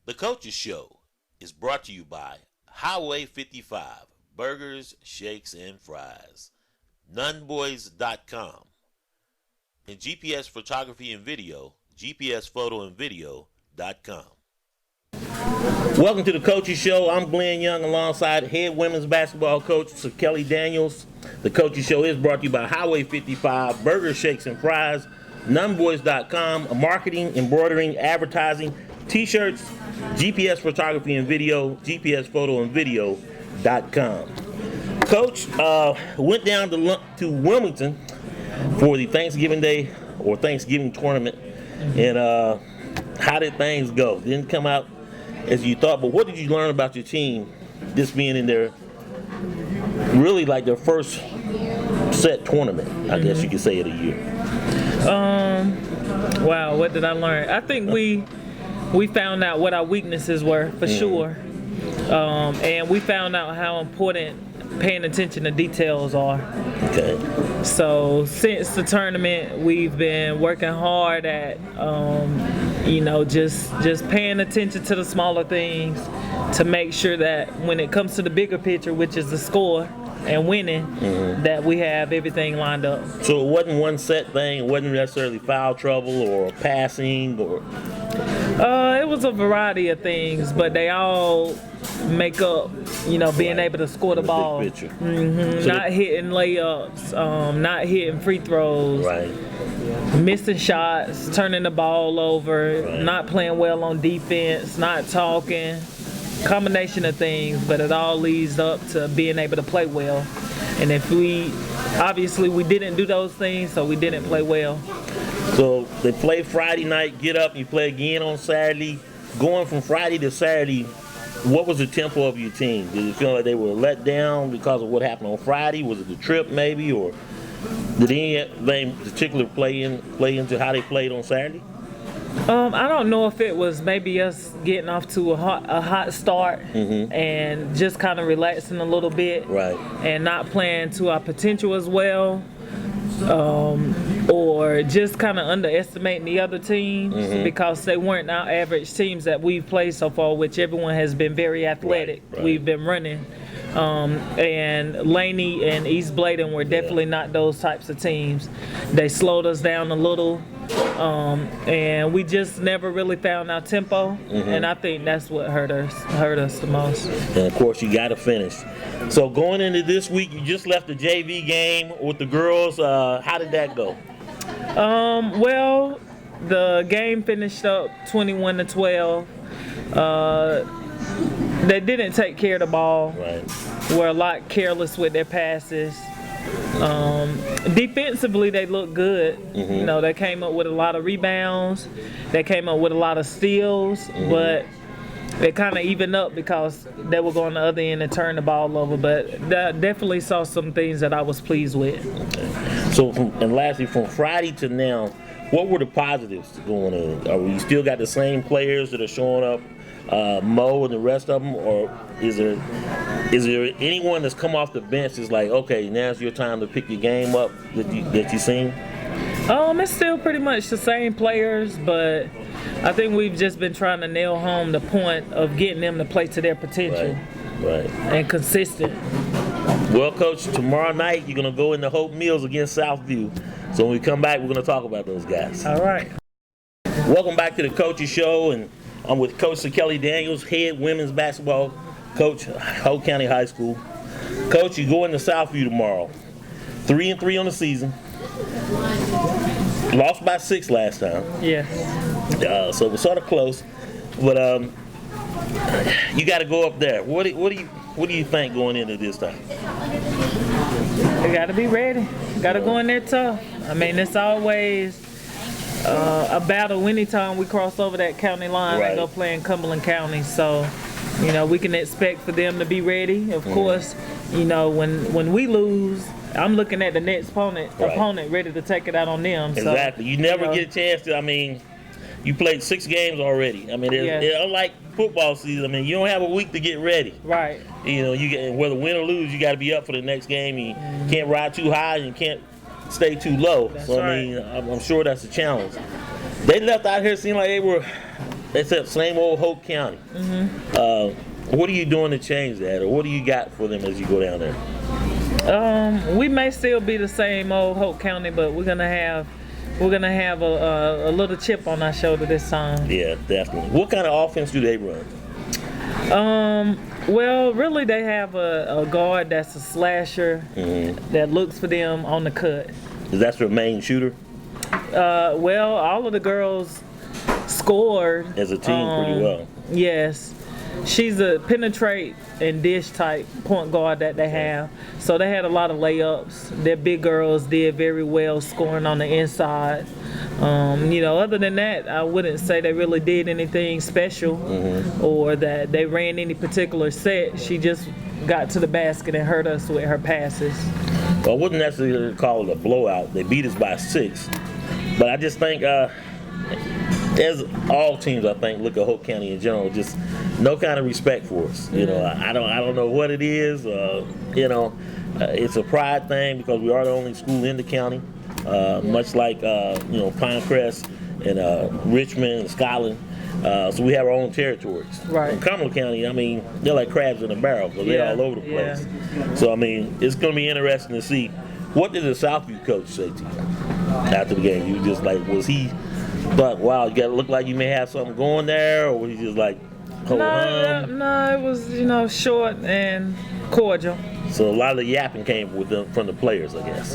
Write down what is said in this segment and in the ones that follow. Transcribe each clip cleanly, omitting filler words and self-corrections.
The Coaches Show is brought to you by Highway 55, Burgers, Shakes, and Fries, Nunboys.com, and GPS Photography and Video, GPSPhotoandVideo.com. Welcome to the Coaches Show. I'm Glenn Young alongside head women's basketball coach Sakellie Daniels. The Coaches Show is brought to you by Highway 55, Burgers, Shakes, and Fries, Nunboys.com, marketing, embroidering, advertising, t-shirts, GPS Photography and Video, GPSPhotoandVideo.com. Coach went down to Wilmington for the Thanksgiving Day or Thanksgiving tournament, and how did things go? Didn't come out as you thought, but what did you learn about your team, this being in their, really like their first set tournament, I guess you could say, of the year? Wow, what did I learn? I think we found out what our weaknesses were, for sure. And we found out how important paying attention to details are. Okay. So since the tournament, we've been working hard at, just paying attention to the smaller things to make sure that when it comes to the bigger picture, which is the score and winning, that we have everything lined up. So it wasn't one set thing. It wasn't necessarily foul trouble or passing or. It was a variety of things, but they all make up, being able to score the ball. Big picture. So not hitting layups, not hitting free throws, missing shots, turning the ball over, not playing well on defense, not talking. Combination of things, but it all leads up to being able to play well. And if we didn't do those things, so we didn't play well. So they play Friday night, get up, you play again on Saturday. Going from Friday to Saturday, what was the tempo of your team? Did it feel like they were let down because of what happened on Friday? Was it the trip maybe, or did anything particular play into how they played on Saturday? I don't know if it was maybe us getting off to a hot start and just kind of relaxing a little bit, and not playing to our potential as well, or just kind of underestimating the other teams because they weren't our average teams that we've played so far, which everyone has been very athletic. We've been running. And Laney and East Bladen were definitely not those types of teams. They slowed us down a little, and we just never really found our tempo, and I think that's what hurt us the most. And of course, you got to finish. So going into this week, you just left the JV game with the girls. How did that go? Well, the game finished up 21-12. They didn't take care of the ball. Were a lot careless with their passes. Defensively, they looked good. They came up with a lot of rebounds. They came up with a lot of steals, but they kind of evened up because they were going the other end and turn the ball over. But definitely saw some things that I was pleased with. So, and lastly, from Friday to now, what were the positives going on? Are we still got the same players that are showing up? Mo and the rest of them, or is there anyone that's come off the bench that's like, okay, now's your time to pick your game up that you seen? It's still pretty much the same players, but I think we've just been trying to nail home the point of getting them to play to their potential, and consistent. Well, Coach, tomorrow night you're gonna go into Hope Mills against Southview. So when we come back, we're gonna talk about those guys. All right. Welcome back to the Coaches Show, and I'm with Coach Sakellie Daniels, head women's basketball coach, Hope County High School. Coach, you go into Southview tomorrow. 3-3 on the season. Lost by 6 last time. Yes. So we're sort of close, but you got to go up there. What do you think going into this time? We got to be ready. Got to go in there tough. I mean, it's always a battle anytime we cross over that county line and go play in Cumberland County. So, we can expect for them to be ready. Of course, when we lose, I'm looking at the next opponent ready to take it out on them. Exactly. So, you never get a chance to, you played 6 games already. Unlike football season, you don't have a week to get ready. Right. You get, whether win or lose, you got to be up for the next game. You can't ride too high and you can't stay too low. That's so, right. I'm sure that's a challenge. They left out here seeming like they were except same old Hope County. What are you doing to change that, or what do you got for them as you go down there? We may still be the same old Hope County, but we're gonna have a little chip on our shoulder this time. Yeah, definitely. What kind of offense do they run? Well, really, they have a guard that's a slasher that looks for them on the cut. Is that their main shooter? Well, all of the girls scored As a team, pretty well. Yes. She's a penetrate and dish type point guard that they have. So they had a lot of layups. Their big girls did very well scoring on the inside. Other than that, I wouldn't say they really did anything special or that they ran any particular set. She just got to the basket and hurt us with her passes. Well, I wouldn't necessarily call it a blowout. They beat us by 6. But I just think, as all teams, I think, look at Hope County in general, just no kind of respect for us. I don't know what it is. It's a pride thing because we are the only school in the county. Much like Pinecrest and Richmond and Scotland. So we have our own territories. Right. In Cumberland County, I mean, they're like crabs in a barrel because they're all over the place. So, I mean, it's going to be interesting to see. What did the Southview coach say to you after the game? You just like, was he like, wow, you got to look like you may have something going there? Or was he just like, no, it was, short and cordial. So a lot of the yapping came from the players, I guess.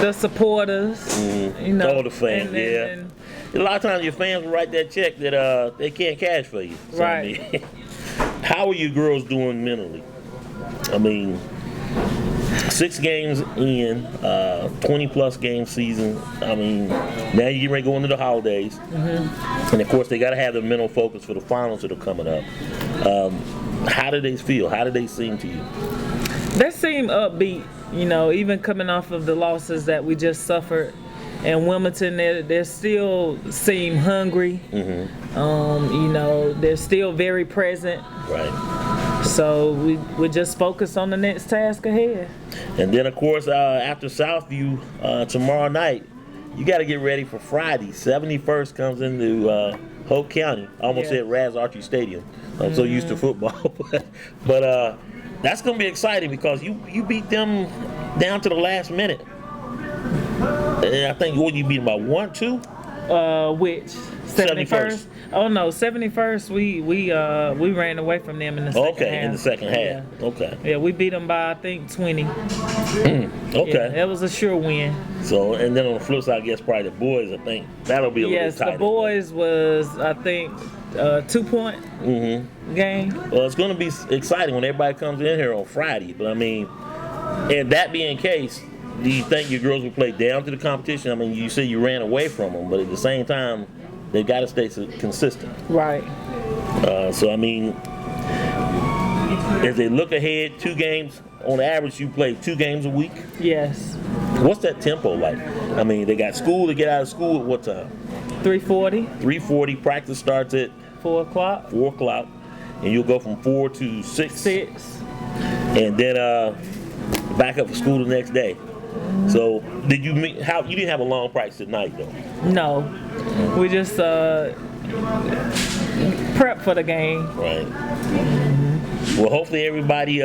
The supporters, all the fans, and a lot of times your fans will write that check that they can't cash for you. So, right. I mean, how are you girls doing mentally? I mean, 6 games in, 20-plus game season. I mean, now you get ready to go into the holidays. And, of course, they got to have the mental focus for the finals that are coming up. How do they feel? How do they seem to you? They seem upbeat, even coming off of the losses that we just suffered. And Wilmington, they still seem hungry. They're still very present. Right. So we just focus on the next task ahead. And then, of course, after Southview tomorrow night, you got to get ready for Friday. 71st comes into Hope County. I almost said Raz Archie Stadium. I'm so used to football. but that's going to be exciting because you beat them down to the last minute. And I think, you beat them by 1-2? Which? 71st? Oh no, 71st. We ran away from them in the second half. Okay, in the second half. Yeah. Okay. Yeah, we beat them by I think 20. Okay. Yeah, that was a sure win. So, and then on the flip side, I guess probably the boys. I think that'll be a little tighter. Yes, the boys was I think 2-point game. Well, it's going to be exciting when everybody comes in here on Friday. But I mean, and that being the case, do you think your girls will play down to the competition? I mean, you say you ran away from them, but at the same time, they've got to stay consistent. Right. So, I mean, as they look ahead, 2 games, on average, you play 2 games a week? Yes. What's that tempo like? I mean, they got school to get out of school at what time? 3:40. 3:40. Practice starts at? 4 o'clock. 4 o'clock. And you'll go from 4 to 6? 6. And then back up for school the next day. So, did you you didn't have a long practice at night, though? No. We just prep for the game. Right. Well, hopefully everybody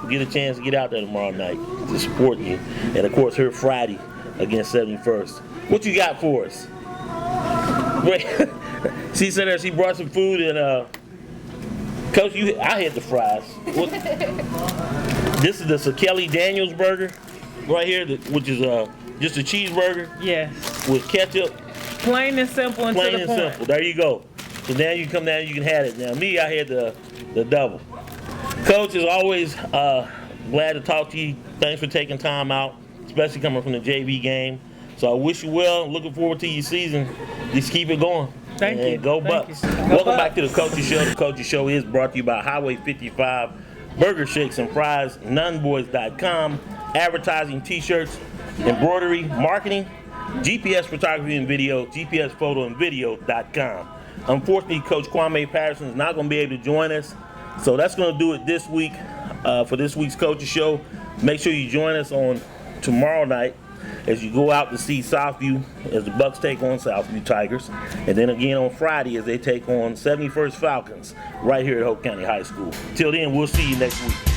get a chance to get out there tomorrow night to support you. And, of course, here Friday against 71st. What you got for us? Wait. She said that she brought some food and, Coach, I had the fries. This is the Sakellie Daniels burger right here, which is just a cheeseburger. Yes. With ketchup. Plain and simple and to the point. Plain and simple. There you go. So now you come down, you can have it. Now me, I had the double. Coach, as always, glad to talk to you. Thanks for taking time out, especially coming from the JV game. So I wish you well. Looking forward to your season. Just keep it going. Thank you. Go Bucks. Welcome back to the Coach's Show. The Coach's Show is brought to you by Highway 55, Burger Shakes and Fries, nunboys.com, advertising, t-shirts, embroidery, marketing, GPS photography and video, GPS photo and video.com. Unfortunately, Coach Kwame Patterson is not going to be able to join us. So that's going to do it this week for this week's Coach's Show. Make sure you join us on tomorrow night as you go out to see Southview as the Bucks take on Southview Tigers, and then again on Friday as they take on 71st Falcons right here at Hope County High School. Till then, we'll see you next week.